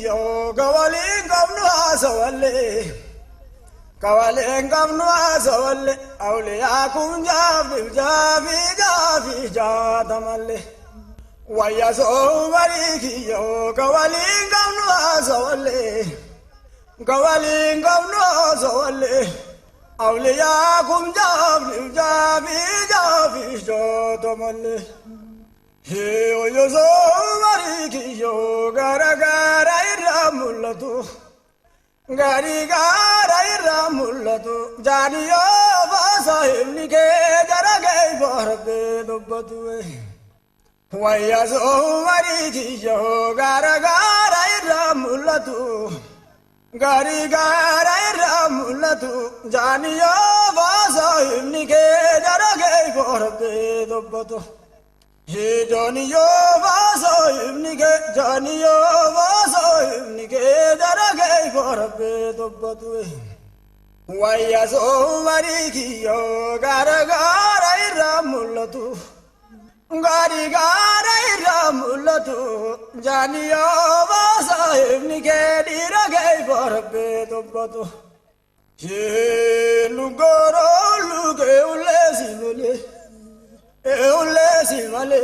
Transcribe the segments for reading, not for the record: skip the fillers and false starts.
kiyyo kawaliin qabnu haasawallee kawaliin qabnu haasawallee awliyaa kun jaafi jaatamallee wayya soomarii kiyyo kawaliin qabnu haasawallee kawaliin qabnu haasawallee awliyaa kun jaafi jaatamallee yo soomarii kiyyo gara irraa mul'atu gari gara irraa mul'atu jaaniyoo baasaa himni kee gara ga'e barbee dubbatu wayya soomarii kiyyo gara irraa mul'atu gari gara irraa mul'atu jaaniyoo baasaa himni kee gara ga'e barbee dubbatu Johnny yo vaso imnike Johnny yo vaso imnike darage korbe tobbatu wayya so mariki yo gara irramullatu gari gara irramullatu Johnny yo vaso imnike dirage korbe tobbatu lugoro luge ulesi mule Eulesi male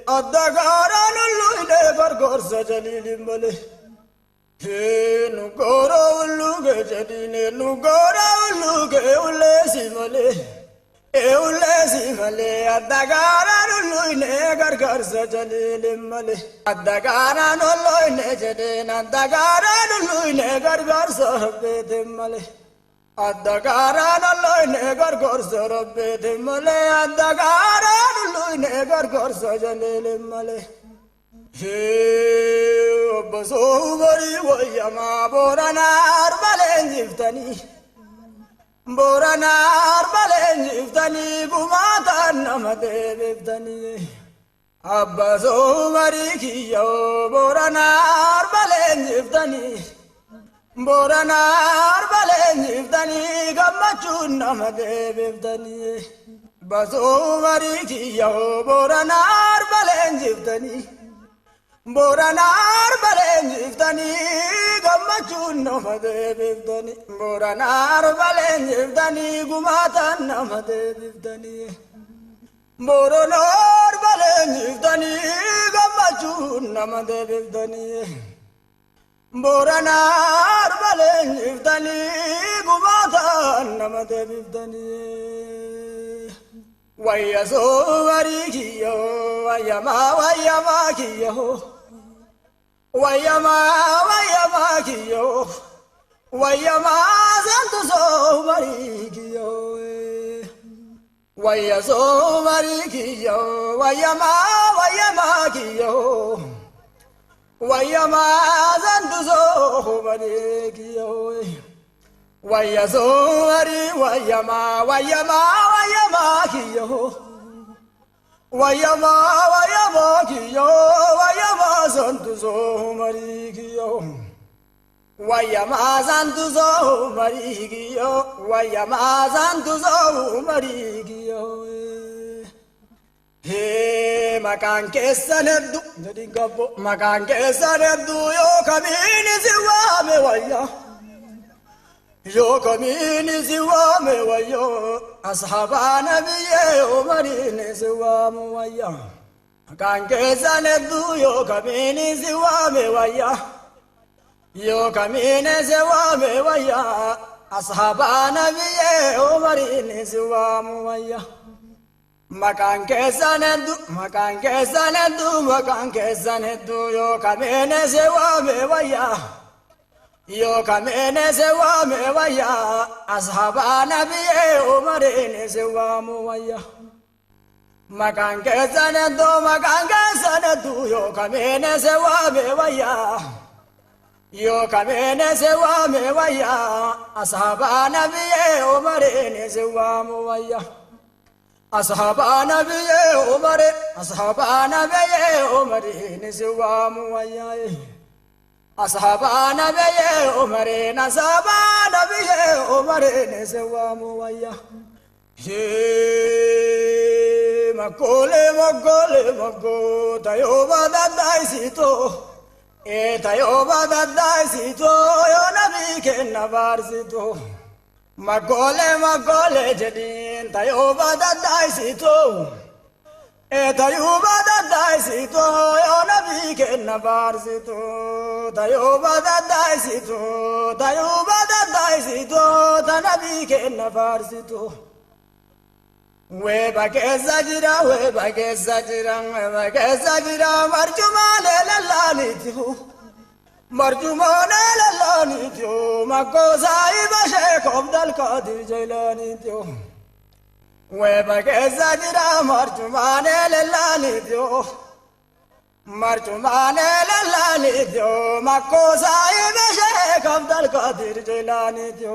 adagara nulluide gargorsa jalili male nugoro ulluge jadine nugoro ulluge eulesi male adagara nulluide gargorsa jalili male adagara nulluide jadine adagara nulluide gargorsa bete male Adagara nalloine gargorsa rabbete male adagara nalloine gargorsa jalele male obbaso bari wayama boranar balenjiftani gumatan namate beftani abbaso bari kiyo boranar balenjiftani Boranar balenjiftani gammachun namade beftani baso mariki yo boranar balenjiftani gammachun namade beftani boranar balenjiftani gumatan namade beftani boranar balenjiftani gammachun namade beftani Boranar balenjiftani gumatan namate biftani wayya soomari kiyyo wayyama kiyyo wayyama kiyyo wayyama santu soomari kiyyo wayya soomari kiyyo wayyama kiyyo Wayama zanduzo badekiyo Waya soari wayama kiyo Wayama kiyo Wayama zanduzo marikiyo Wayama zanduzo marikiyo Wayama zanduzo marikiyo Hey, makan kesaneddu, jadi gabbo. Makan kesaneddu yo kamini siwame waya. Yo kamini siwame waya. Ashaba nabiye umarine siwame waya. Makan kesaneddu yo kamini siwame waya. Yo kamini siwame waya. Ashaba nabiye umarine siwame waya. Makan kesaneddu yo kamene se wame waya ashaba nabiye umarine se wame waya Makan kesaneddu yo kamene se wame waya ashaba nabiye umarine se wame waya Ashaba nabiye umare nisiwamu wayaye Ashaba nabiye umare nisiwamu waya Makole tayo badadaisito tayo badaddaisitu yoo nabii kenna baarsitu maggoolee jedhiin tayo badaddaisitu tayo badaddaisitu yoo nabii kenna baarsitu tayo badaddaisitu ta nabii kenna baarsitu weba keessa jira marjumaalee lallaaniitu marjumaalee lallaaniitu maggoosaa ibashee kobdal kaadir jaylaaniitu weba keessa jira marjumaalee lallaaniitu maggoosaa ibashee kobdal kaadir jaylaaniitu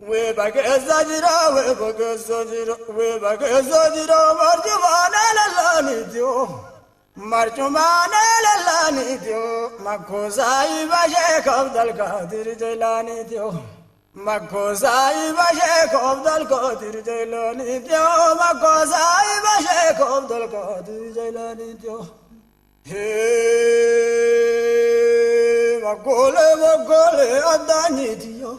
weba keessa jira marjumaalee lallaaniitu maggoosaa ibashee kobdal kaadir jaylaaniitu maggoosaa ibashee kobdal kaadir jaylaaniitu maggoosaa ibashee kobdal kaadir jaylaaniitu maggoolee addaanyiitiyo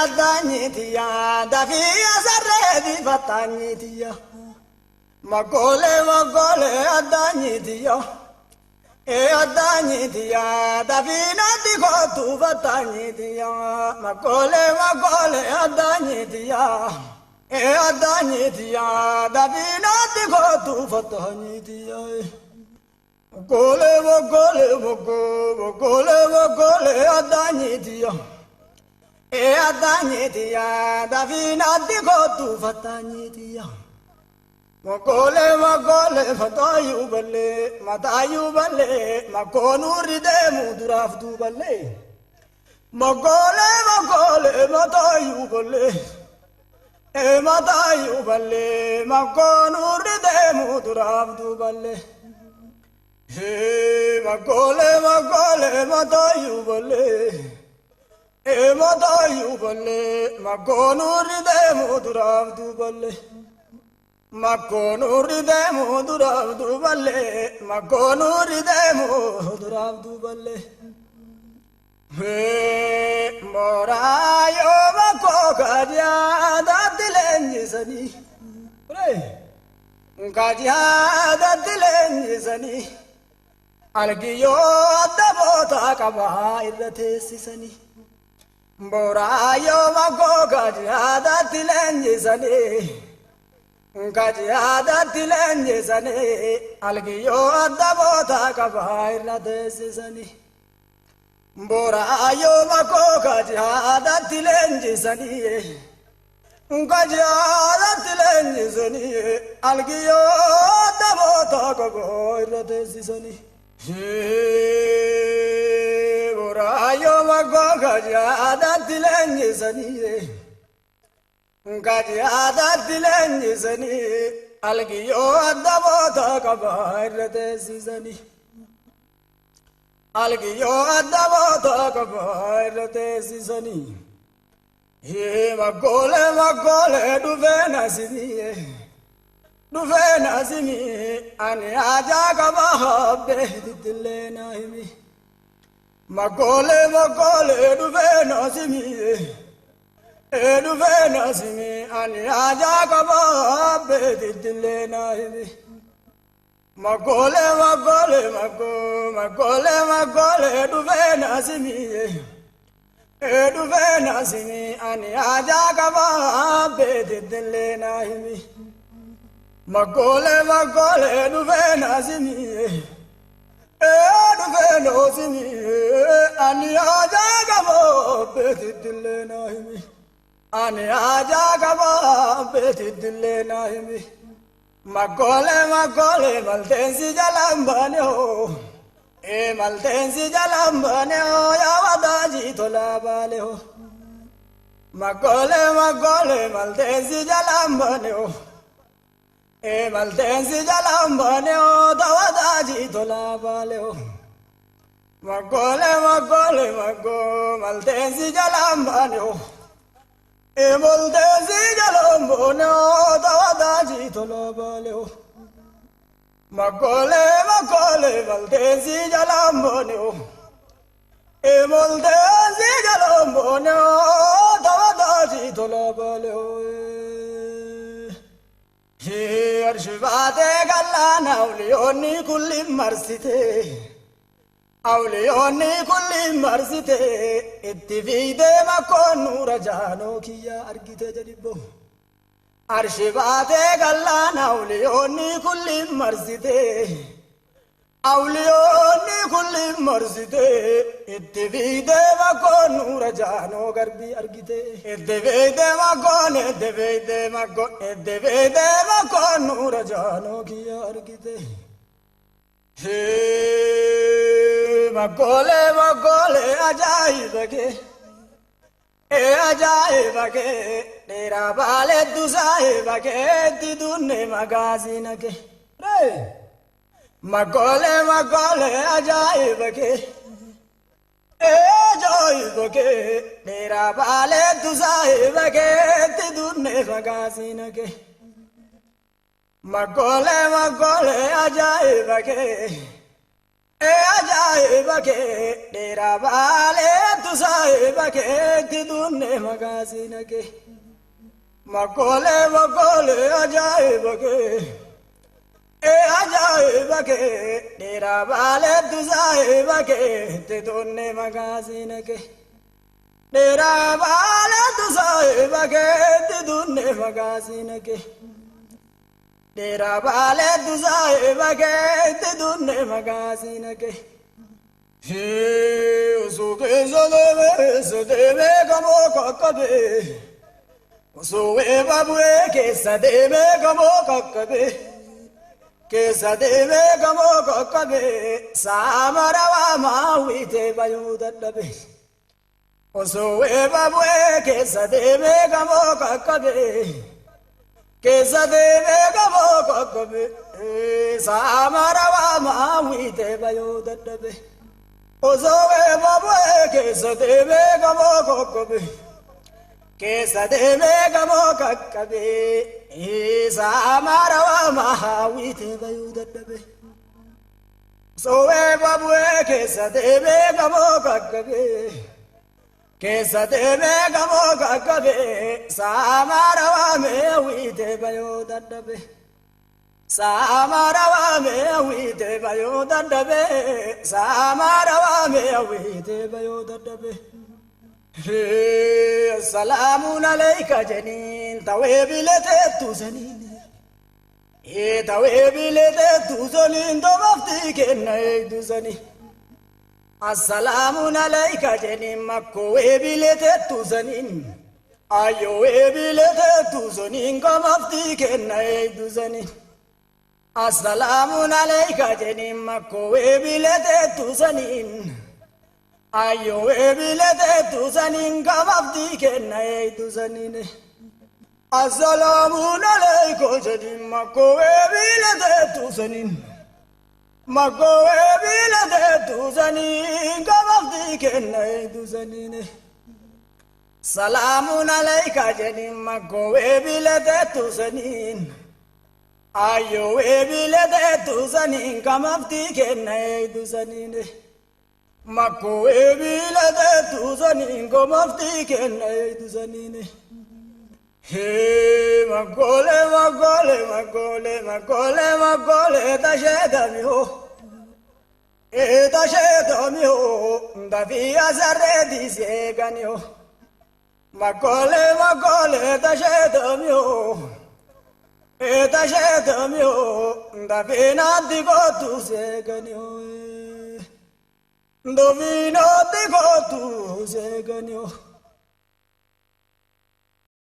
addaanyiitiya dafii asarreefi fattaanyiitiya maggoolee addaanyiitiya addaanyiitiya dafii natti kootu fattaanyiitiya maggoolee addaanyiitiya addaanyiitiya dafii natti kootu fattaanyiitiya maggoolee addaanyiitiya addaanyiitiya dafii natti kootu fattaanyiitiya maggoolee fataayyuu ballee makkoonurri deemu duraaf duuballee maggoolee mataayyuu ballee makkoonurri deemu duraaf duuballee maggoolee mataayyuu ballee mataayyuu ballee makkoonurri deemu duraaf duuballee makkoonurri deemu duraaf duuballee makkoonurri deemu duraaf duuballee mooraa yoo makkoo kajiyaadatti leenjisanii algiyyoo adda bootaa qabaa irra teessisanii mooraa yoo makkoo kajiyaadatti leenjisanii algiyyoo adda bootaa qabaa irra teessisanii mooraa yoo makkoo kajiyaadatti leenjisanii algiyyoo adda bootaa qabaa irra teessisanii mooraa yoo makkoo kajiyaadatti leenjisanii algiyyoo adda bootaa qabaa irra teessisanii algiyyoo adda bootaa qabaa irra teessisanii maggoolee dhufee nasimii ani ajaa qabaa habbee tittillee na himi maggoolee dhufee nasimii ani ajaa qabaa habbee tittillee na himi maggoolee dhufee nasimii ani ajaa qabaa habbee tittillee na himi maggoolee dhufee nasimii ani ajaa qabaa habbee tittillee na himi ani ajaa qabaa habbee tittillee na himi maggoolee malteensi jalaan baane hoo malteensi jalaan baane hoo yaa wadaajii tolaa baale hoo maggoolee malteensi jalaan baane hoo malteensi jalaan baane hoo ta wadaajii tolaa baale hoo maggoolee malteensi jalaan baane hoo molteensi jalaan baane hoo ta wadaajii tolaa baale hoo Magole valdensi jalamboneo e moldensi jalamboneo davadaji tolabaleo e arshivate gallana ulioni kulli marsite awliyoonni kulli marsite itti fiide makkoon nuura jaanoo kiyya argite jedhibbo arshibaate gallaan awliyoonni kulli marsite awliyoonni kulli marsite itti fiide makkoon nuura jaanoo garbii argite itti fiide makkoon nuura jaanoo kiyya argite Magole ajaiba ke dera bale dusaiba ke tidunne magazina ke Magole ajaiba ke dera bale dusaiba ke tidunne magazina ke Magole ajaiba ke dera bale dusaiba ke tidunne magazina ke Magole ajaiba ke dera bale dusaiba ke tidunne magazina ke dera bale dusaiba ke tidunne magazina ke Dera bale dusaiba ke tidunne magazina ke usuke sademe kamo kakkabe usuwe babwe ke sademe kamo kakkabe samarawa mawite bayudadabe usuwe babwe ke sademe kamo kakkabe Kesa deve gamo kakkabe samarawa mawite bayo daddabe ozowe babwe kesa deve gamo kakkabe samarawa mawite bayo daddabe ozowe babwe kesa deve gamo kakkabe Kesa deve gamo kakkabe samarawa mewite bayo daddabe samarawa mewite bayo daddabe Salamun alayka janin tawebilete tuzanin domafti kennay duzani Assalamun alayka jenin makko webilete tuzanin ayo webilete tuzanin gamafti kenna duzanin Assalamun alayka jenin makko webilete tuzanin ayo webilete tuzanin gamafti kenna duzanin Assalamun alayka jenin makko webilete tuzanin Magowe bilade tuzanin gamafti kennay duzanine Salamun alayka jenin magowe bilade tuzanin Ayowe bilade tuzanin gamafti kennay duzanine Magowe bilade tuzanin gamafti kennay duzanine Hey magole tashedamiho davia zaredi seganio magole tashedamiho davina digotu seganio